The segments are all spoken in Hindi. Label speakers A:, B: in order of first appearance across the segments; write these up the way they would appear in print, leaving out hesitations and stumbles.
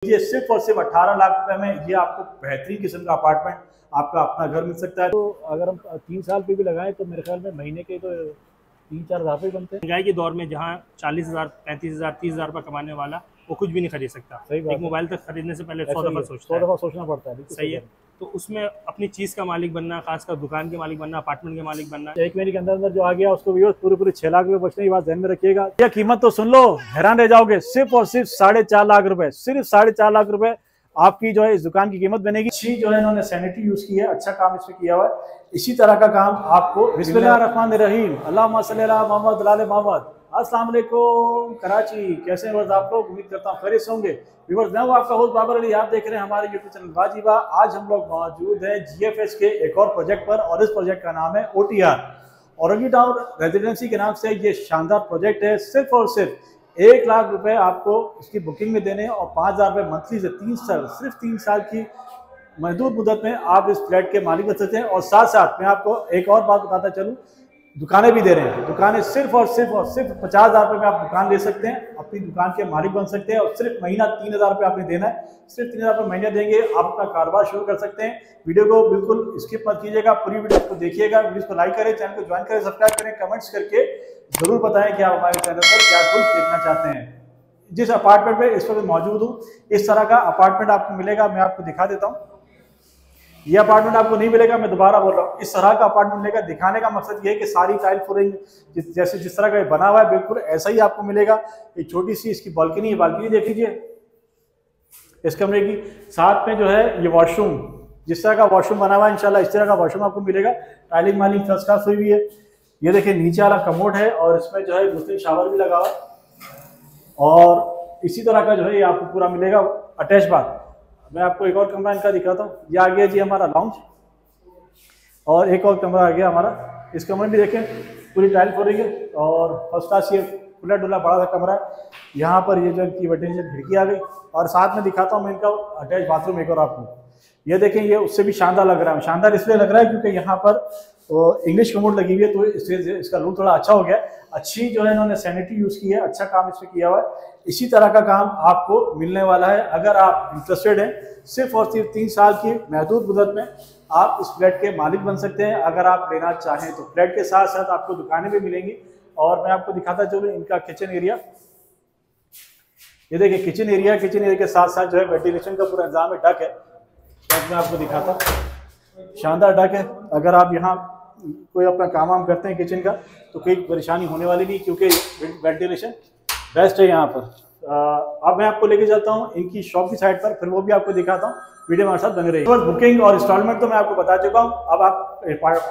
A: ये सिर्फ और सिर्फ 18 लाख रुपए में ये आपको बेहतरीन किस्म का अपार्टमेंट आपका अपना घर मिल सकता है।
B: तो अगर हम 3 साल पे भी लगाएं तो मेरे ख्याल में महीने के तो 3-4 हज़ार रुपये बनते हैं।
C: महंगाई के दौर में जहाँ 40,000, 35,000, 30,000 रुपये कमाने वाला वो कुछ भी नहीं खरीद सकता।
B: सही बात
C: एक मोबाइल तक खरीदने से पहले 100 दफ़ा सोचता
B: 100
C: है।
B: दफ़ा सोचना पड़ता है।
C: सही है। तो उसमें अपनी चीज़ का मालिक बनना, खासकर दुकान के मालिक बनना, अपार्टमेंट के मालिक बनना।
B: एक महीने के अंदर अंदर जो आ गया उसको भी पूरे 6 लाख रुपए बचने की बात ध्यान में रखिएगा। यह कीमत तो सुन लो, हैरान रह जाओगे। सिर्फ और सिर्फ 4.5 लाख रुपए, सिर्फ 4.5 लाख रुपए आपकी जो है इस दुकान की कीमत बनेगी।
A: अच्छी जो है इन्होंने सैनिटरी यूज की है, अच्छा काम इसमें किया हुआ है। इसी तरह का काम आपको बिस्मिल्लाहिर्रहमानिर्रहीम अल्लाहुम्मा सल्ली अला मोहम्मद व आले मोहम्मद। अस्सलाम वालेकुम कराची, कैसे हैं आप लोग? उम्मीद करता हूँ खैरियत से होंगे। व्यूअर्स, मैं हूं आपका होस्ट बाबर अली, आप देख रहे हैं हमारे यूट्यूब चैनल वाजिबा। आज हम लोग मौजूद हैं जीएफएस के एक और प्रोजेक्ट पर और इस प्रोजेक्ट का नाम है OTR, औरंगी टाउन रेजिडेंसी के नाम से ये शानदार प्रोजेक्ट है। सिर्फ और सिर्फ 1 लाख रुपए आपको इसकी बुकिंग में देने और 5,000 रुपये मंथली से 3 साल, सिर्फ 3 साल की महदूद मुद्दत में आप इस फ्लैट के मालिक बन सकते हैं। और साथ साथ मैं आपको एक और बात बताता चलूँ, दुकानें भी दे रहे हैं। दुकानें सिर्फ 50,000 रुपये में आप दुकान ले सकते हैं, अपनी दुकान के मालिक बन सकते हैं। और सिर्फ महीना 3,000 रुपये आपने देना है, सिर्फ 3,000 रुपये महीना देंगे, आप अपना कारोबार शुरू कर सकते हैं। वीडियो को बिल्कुल स्किप मत कीजिएगा, पूरी वीडियो को देखिएगा। वीडियो को लाइक करें, चैनल को ज्वाइन करें, सब्सक्राइब करें, कमेंट्स करके जरूर बताएं कि आप हमारे चैनल पर क्या कुछ देखना चाहते हैं। जिस अपार्टमेंट में इस वक्त मौजूद हूँ, इस तरह का अपार्टमेंट आपको मिलेगा। मैं आपको दिखा देता हूँ। ये अपार्टमेंट आपको नहीं मिलेगा, मैं दोबारा बोल रहा हूँ, इस तरह का अपार्टमेंट मिलेगा। दिखाने का मकसद ये है कि सारी टाइल फ्लोरिंग जिस तरह का बना हुआ है बिल्कुल ऐसा ही आपको मिलेगा। एक छोटी सी इसकी बालकनी है, बालकनी देख लीजिए इस कमरे की। साथ में जो है ये वॉशरूम, जिस तरह का वॉशरूम बना हुआ है इंशाल्लाह इस तरह का वॉशरूम आपको मिलेगा। टाइलिंग माइलिंग फर्स्ट क्लास हुई हुई है। ये देखिए नीचे वाला कमोड है और इसमें जो है मुस्लिम शावर भी लगा हुआ है। और इसी तरह का जो है ये आपको पूरा मिलेगा अटैच बाथ। मैं आपको एक और कमरा इनका दिखाता हूँ। ये आ गया जी हमारा लाउंज, और एक और कमरा आ गया हमारा। इस कमरे में देखें पूरी टाइल फ्लोरिंग है और फर्स्ट क्लास ये खुला डुला बड़ा सा कमरा है। यहाँ पर ये जो इनकी वेंटिलेशन खिड़की आ गई। और साथ में दिखाता हूँ मैं इनका अटैच बाथरूम एक और आपको। ये देखें, ये उससे भी शानदार लग रहा है। शानदार इसलिए लग रहा है क्योंकि यहाँ पर इंग्लिश कमोड लगी हुई है, तो इसका लुक थोड़ा अच्छा हो गया। अच्छी जो है इन्होंने सैनिटरी यूज की है, अच्छा काम इसमें किया हुआ है। इसी तरह का काम आपको मिलने वाला है। अगर आप इंटरेस्टेड हैं, सिर्फ और सिर्फ 3 साल की महदूद मुद्दत में आप इस फ्लैट के मालिक बन सकते हैं। अगर आप लेना चाहें तो फ्लैट के साथ साथ आपको दुकानें भी मिलेंगी। और मैं आपको दिखाता चलूँ इनका किचन एरिया। ये देखिए किचन एरिया के साथ साथ जो है वेंटिलेशन का पूरा इंतजाम है। डक है, मैं आपको दिखाता हूँ, शानदार डक है। अगर आप यहाँ कोई अपना काम वाम करते हैं किचन का तो कोई परेशानी होने वाली नहीं, क्योंकि वेंटिलेशन बेस्ट है यहाँ पर। अब मैं आपको लेके चलता हूँ इनकी शॉप की साइड पर, फिर वो भी आपको दिखाता हूँ। वीडियो हमारे साथ बने रही। बुकिंग और इंस्टॉलमेंट तो मैं आपको बता चुका हूँ। अब आप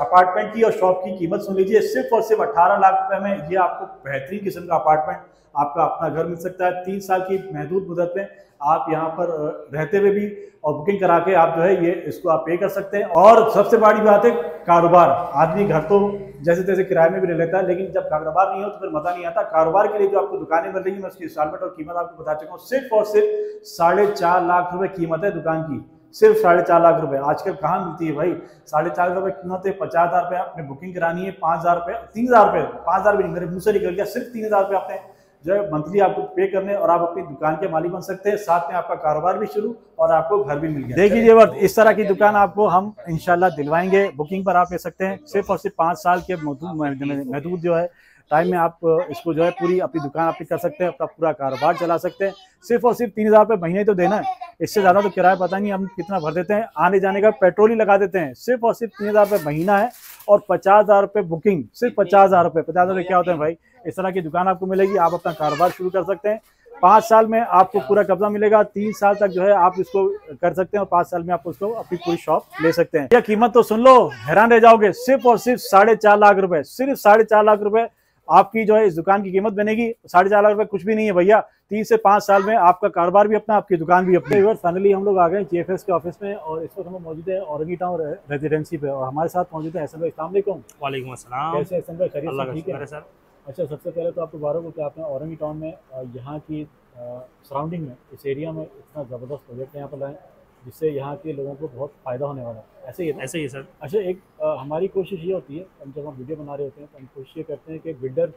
A: अपार्टमेंट की और शॉप की कीमत सुन लीजिए। सिर्फ और सिर्फ 18 लाख रुपए में ये आपको बेहतरीन किस्म का अपार्टमेंट आपका अपना घर मिल सकता है। 3 साल की महदूद मुद्दत में आप यहाँ पर रहते हुए भी और बुकिंग करा के आप जो है ये इसको आप पे कर सकते हैं। और सबसे बड़ी बात है कारोबार। आदमी घर तो जैसे तैसे किराए में भी रह लेता है, लेकिन जब कारोबार नहीं हो तो फिर मजा नहीं आता। कारोबार के लिए जो आपको दुकानें मिल रही है, मैं उसकी इंस्टॉलमेंट और कीमत आपको बता चुका हूँ। सिर्फ और सिर्फ 4.5 लाख रुपए कीमत है दुकान की। सिर्फ 4.5 लाख रुपए आजकल कहाँ मिलती है भाई। 4.5 लाख रुपए कीमत है। 50,000 रुपये आपने बुकिंग करानी है, 5,000 रुपये, 3,000 रुपये, 5,000 भी नहीं, मेरे मुंह से निकल गया। सिर्फ 3,000 रुपये आपने जो है मंथली आपको पे करने और आप अपनी दुकान के मालिक बन सकते हैं। साथ में आपका कारोबार भी शुरू और आपको घर भी मिल गया। देख लीजिए वर्थ, इस तरह की दुकान आपको हम इंशाल्लाह दिलवाएंगे। बुकिंग पर आप ले सकते हैं। सिर्फ और सिर्फ 5 साल के महदूद जो है टाइम में आप इसको जो है पूरी अपनी दुकान अपनी कर सकते हैं, अपना पूरा कारोबार चला सकते हैं। सिर्फ और सिर्फ 3,000 रुपये महीने तो देना है, इससे ज़्यादा तो किराया पता नहीं हम कितना भर देते हैं। आने जाने का पेट्रोल ही लगा देते हैं। सिर्फ और सिर्फ 3,000 रुपये महीना है और 50,000 रुपये बुकिंग। सिर्फ 50,000 रुपये, 50,000 रुपये क्या होते हैं भाई। इस तरह की दुकान आपको मिलेगी, आप अपना कारोबार शुरू कर सकते हैं। 5 साल में आपको पूरा कब्जा मिलेगा। 3 साल तक जो है आप इसको कर सकते हैं और 5 साल में आप उसको अपनी पूरी शॉप ले सकते हैं। यह कीमत तो सुन लो, हैरान रह जाओगे। सिर्फ और सिर्फ 4.5 लाख रुपए, सिर्फ 4.5 लाख रुपए आपकी जो है इस दुकान की कीमत बनेगी। 4.5 लाख रुपए कुछ भी नहीं है भैया। 3 से 5 साल में आपका कारोबार भी अपना, आपकी दुकान भी अपनी। फाइनली हम लोग आ गए जीएफएस के ऑफिस में और इस वक्त हम मौजूद है औरंगी टाउन रेजिडेंसी पे और हमारे साथ मौजूद है एहसन भाई। अस्सलाम वालेकुम।
C: वालेकुम अस्सलाम।
A: कैसे एहसन भाई, खैरियत से? ठीक है
C: सर।
A: अच्छा, सबसे पहले तो आपको मुबारक हो कि आपने औरंगी टाउन में यहाँ की सराउंडिंग में, इस एरिया में इतना ज़बरदस्त प्रोजेक्ट यहाँ पर लाएँ जिससे यहाँ के लोगों को बहुत फ़ायदा होने वाला है। ऐसे ही है?
C: ऐसे ही सर।
A: अच्छा, एक हमारी कोशिश ये होती है, हम जब हम वीडियो बना रहे होते हैं तो हम कोशिश ये करते हैं कि बिल्डर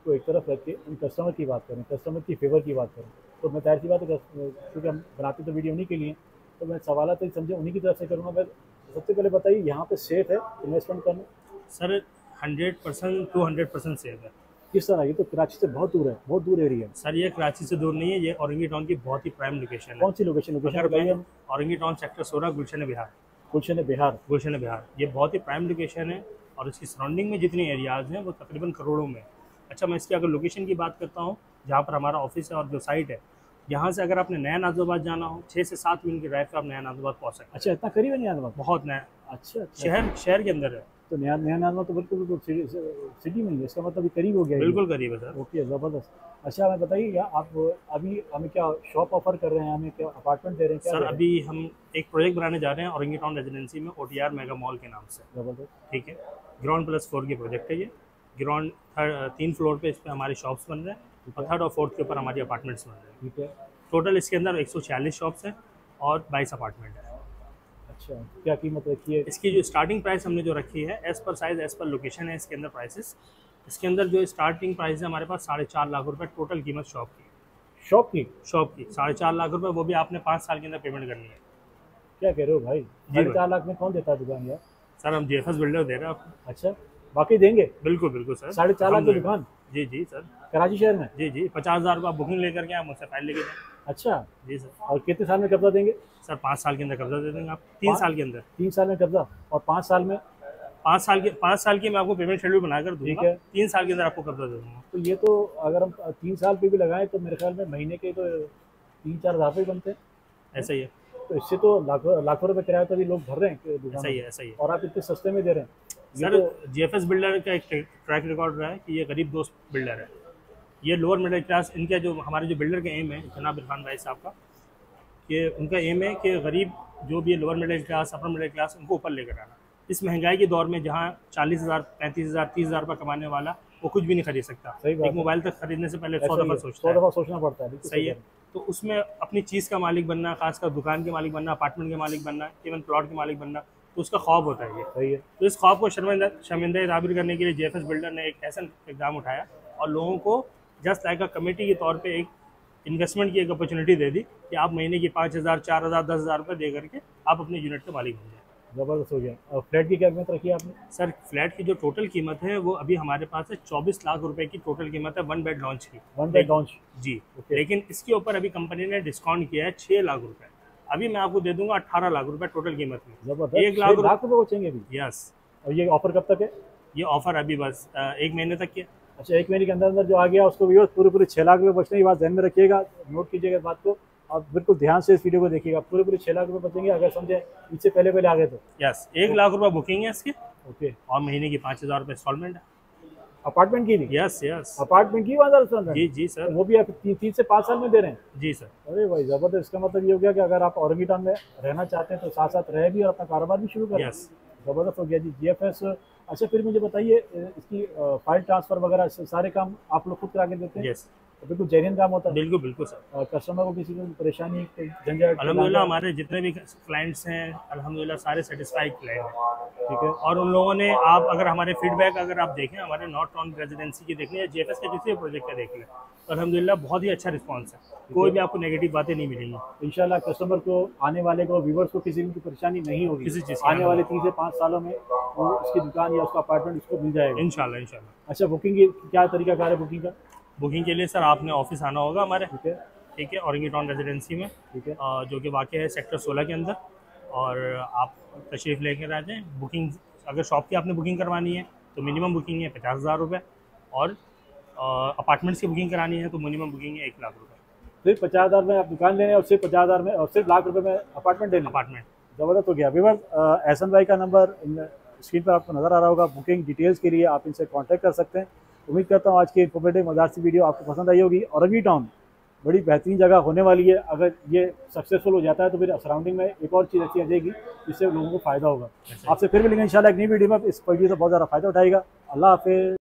A: को एक तरफ रख के उन कस्टमर की बात करें, कस्टमर की फेवर की बात करें।
B: तो मैं जाहिर सी बात है क्योंकि हम बनाते तो वीडियो उन्हीं के लिए, तो मैं सवाल तो समझे उन्हीं की तरफ से करूँगा। मैं सबसे पहले बताइए यहाँ पे सेफ है इन्वेस्टमेंट करना?
C: सर 100% 200% सेफ है।
B: किस तरह? ये तो कराची से बहुत दूर है, बहुत दूर एरिया है।
C: सर ये कराची से दूर नहीं है, ये औरंगी टाउन की बहुत ही प्राइम लोकेशन है।
B: कौन सी लोकेशन बताइए?
C: औरंगी टाउन सेक्टर 16 गुलशन बिहार।
B: गुलशन बिहार।
C: गुलशन बिहार ये बहुत ही प्राइम लोकेशन है और इसकी सराउंडिंग में जितने एरियाज़ हैं वो तकरीबन करोड़ों में। अच्छा, मैं इसकी अगर लोकेशन की बात करता हूँ, जहाँ पर हमारा ऑफिस है और जो साइट है, यहाँ से अगर आपने नया नाजिबाबाद जाना हो 6 से 7 मिनट की ड्राइव पे आप नया नाजिबाबाद पहुँच सकते हैं।
B: अच्छा, इतना करीब है नया नाजिबाबाद?
C: बहुत नया।
B: अच्छा,
C: शहर के अंदर है।
B: तो नया नाजिबाबाद तो बिल्कुल सिटी में ही है, इसका मतलब करीब हो गया।
C: बिल्कुल करीब है सर।
B: ओके, ज़बरदस्त। अच्छा, मैं बताइए आप अभी हमें क्या शॉप ऑफर कर रहे हैं, हमें क्या अपार्टमेंट दे रहे हैं क्या?
C: सर अभी हम एक प्रोजेक्ट बनाने जा रहे हैं औरंगी टाउन रेजिडेंसी में, OTR मेगा मॉल के नाम से।
B: ज़बरदस्त।
C: ठीक है, ग्राउंड प्लस 4 की प्रोजेक्ट है ये। ग्राउंड 3 फ्लोर पे इस पर हमारी शॉप्स बन रहे हैं और 3rd और 4th के ऊपर हमारी अपार्टमेंट्स बन रहे हैं।
B: ठीक है।
C: टोटल इसके अंदर 146 शॉप्स हैं और 22 अपार्टमेंट है।
B: अच्छा, क्या कीमत रखी है
C: इसकी? जो स्टार्टिंग प्राइस हमने जो रखी है as per size as per location है इसके अंदर प्राइसेस। इसके अंदर जो स्टार्टिंग प्राइस है हमारे पास 4.5 लाख रुपए टोटल कीमत शॉप की 4.5 लाख रुपए, वो भी आपने 5 साल के अंदर पेमेंट करनी है।
B: क्या कह रहे हो भाई? 4.5 लाख में कौन देता है दुकान यार?
C: सर हम JFS बिल्डर दे रहे हैं आपको।
B: अच्छा, बाकी देंगे?
C: बिल्कुल सर।
B: 4.5 लाख की दुकान?
C: जी सर,
B: कराची शहर में?
C: जी 50,000 रुपये बुकिंग लेकर के आप मुझसे फाइल लेके जाएँ।
B: अच्छा
C: जी सर।
B: और कितने साल में कब्जा देंगे?
C: सर 5 साल के अंदर कब्जा दे देंगे आप। 3 साल के अंदर।
B: 3 साल में कब्जा और 5 साल में?
C: 5 साल की मैं आपको पेमेंट शेड्यूल बनाकर दूंगा।
B: ठीक है।
C: 3 साल के अंदर आपको कब्जा दे दूंगा।
B: तो ये तो अगर हम 3 साल पे भी लगाएं तो मेरे ख्याल में महीने के तो 3-4 हज़ार रुपये बनते हैं।
C: ऐसा ही है।
B: तो इससे तो लाखों रुपए किराया तो भी लोग भर रहे हैं दुकान।
C: ऐसा ही है।
B: और आप इतने सस्ते में दे रहे हैं।
C: सर JFS बिल्डर का एक ट्रैक रिकॉर्ड रहा है कि ये गरीब दोस्त बिल्डर है। ये लोअर मिडिल क्लास, इनका जो हमारे जो बिल्डर का एम है जनाब इरफान भाई साहब का, कि उनका एम है कि गरीब जो भी lower middle class, upper middle class, उनको ऊपर लेकर आना। इस महंगाई के दौर में जहाँ 40,000, 35,000, 30,000 रुपये कमाने वाला वो कुछ भी नहीं खरीद सकता। एक मोबाइल तक खरीदने से पहले 100 दफ़ा
B: सोचना पड़ता है।
C: सही है। तो उसमें अपनी चीज़ का मालिक बनना, खासकर दुकान के मालिक बनना, अपार्टमेंट के मालिक बनना, इवन प्लॉट के मालिक बनना, तो उसका ख्वाब होता है ये।
B: सही है।
C: तो इस ख्वाब को शर्मिंदा ताबीर करने के लिए JFS बिल्डर ने एक ऐसा इक़दाम उठाया और लोगों को जस्ट लाइक अ कमेटी के तौर पे एक इन्वेस्टमेंट की एक अपॉर्चुनिटी दे दी कि आप महीने की 5,000, 4,000, 10,000 रुपये दे करके आप अपने यूनिट के मालिक बन जाए।
B: ज़बरदस्त हो गया। और फ्लैट की क्या कीमत रखी है आपने?
C: सर फ्लैट की जो टोटल कीमत है वो अभी हमारे पास है 24 लाख रुपए की टोटल कीमत है 1 बेड लॉन्च की।
B: 1 बेड लॉन्च?
C: जी। लेकिन इसके ऊपर अभी कंपनी ने डिस्काउंट किया है 6 लाख रुपए। अभी मैं आपको दे दूंगा 18 लाख रुपए टोटल कीमत में।
B: जबरदस्त।
C: 1 लाख
B: रुपए बचेंगे अभी?
C: यस।
B: और ये ऑफर कब तक है?
C: ये ऑफर अभी बस 1 महीने तक के।
B: अच्छा, 1 महीने के अंदर अंदर जो आ गया उसको पूरे 6 लाख रुपए बचने की बात ध्यान में रखिएगा, नोट कीजिएगा बात को और बिल्कुल ध्यान से इस वीडियो को देखिएगा। पूरे 6 लाख रुपए बचेंगे अगर समझे इससे पहले आ गए तो।
C: यस, 1 लाख रुपए बुकिंग है इसकी।
B: ओके।
C: और महीने की 5,000 रुपए इंस्टॉलमेंट है
B: अपार्टमेंट की भी?
C: यस
B: अपार्टमेंट की 5,000? जी
C: सर।
B: वो भी आप 3 से 5 साल में दे रहे हैं?
C: जी सर।
B: अरे भाई ज़बरदस्त। इसका मतलब ये हो गया कि अगर आप औरंगी टाउन में रहना चाहते हैं तो साथ साथ रह भी और अपना कारोबार भी शुरू करें। ज़बरदस्त हो गया जी। JFS। अच्छा, फिर मुझे बताइए इसकी फाइल ट्रांसफ़र वगैरह सारे काम आप लोग खुद करा के देते हैं?
C: यस।
B: तो बिल्कुल जेन्युइन काम होता है?
C: बिल्कुल सर।
B: कस्टमर को किसी को परेशानी, झंझट?
C: अल्हम्दुलिल्लाह हमारे जितने भी क्लाइंट्स हैं अल्हम्दुलिल्लाह सारे सेटिस्फाइड क्लाइंट हैं।
B: ठीक है।
C: और उन लोगों ने, आप अगर हमारे फीडबैक अगर आप देखें हमारे नॉर्थ टाउन रेजिडेंसी की देख लें या JFS के किसी भी प्रोजेक्ट का देख लें तो अल्हम्दुलिल्लाह बहुत ही अच्छा रिस्पॉन्स है। कोई भी आपको नेगेटिव बातें नहीं मिलेंगी।
B: इंशाल्लाह कस्टमर को, आने वाले को, व्यूवर्स को किसी भी परेशानी नहीं होगी
C: किसी चीज़।
B: आने वाले 3 से 5 सालों में वो उसकी दुकान या उसका अपार्टमेंट उसको मिल जाएगा
C: इंशाल्लाह।
B: अच्छा, बुकिंग की क्या तरीका कार है बुकिंग का?
C: बुकिंग के लिए सर आपने ऑफिस आना होगा हमारे।
B: ठीक है।
C: औरंगी टाउन रेजिडेंसी में।
B: ठीक है।
C: जो कि वाक़ है सेक्टर 16 के अंदर। और आप तशरीफ़ लेकर आ जाएँ। बुकिंग अगर शॉप की आपने बुकिंग करवानी है तो मिनिमम बुकिंग है 50,000 रुपये और अपार्टमेंट्स की बुकिंग करानी है तो मिनिमम बुकिंग है 1 लाख रुपये।
B: सिर्फ 50,000 में आप दुकान लेने और सिर्फ 50,000 में और सिर्फ लाख रुपए में अपार्टमेंट लेने?
C: अपार्टमेंट।
B: ज़बरदस्त हो गया। व्यूअर्स, एहसन भाई का नंबर स्क्रीन पर आपको नज़र आ रहा होगा। बुकिंग डिटेल्स के लिए आप इनसे कॉन्टैक्ट कर सकते हैं। उम्मीद करता हूँ आज की इन्फॉर्मेटिव मज़ेदार सी वीडियो आपको पसंद आई होगी। औरंगी टाउन बड़ी बेहतरीन जगह होने वाली है। अगर ये सक्सेसफुल हो जाता है तो फिर सराउंडिंग में एक और चीज़ ऐसी आ जाएगी जिससे लोगों को फ़ायदा होगा। आपसे फिर मिलेंगे इंशाल्लाह एक नई वीडियो में। इस वीडियो से बहुत ज़्यादा फ़ायदा उठाएगा। अल्लाह हाफ़िज़।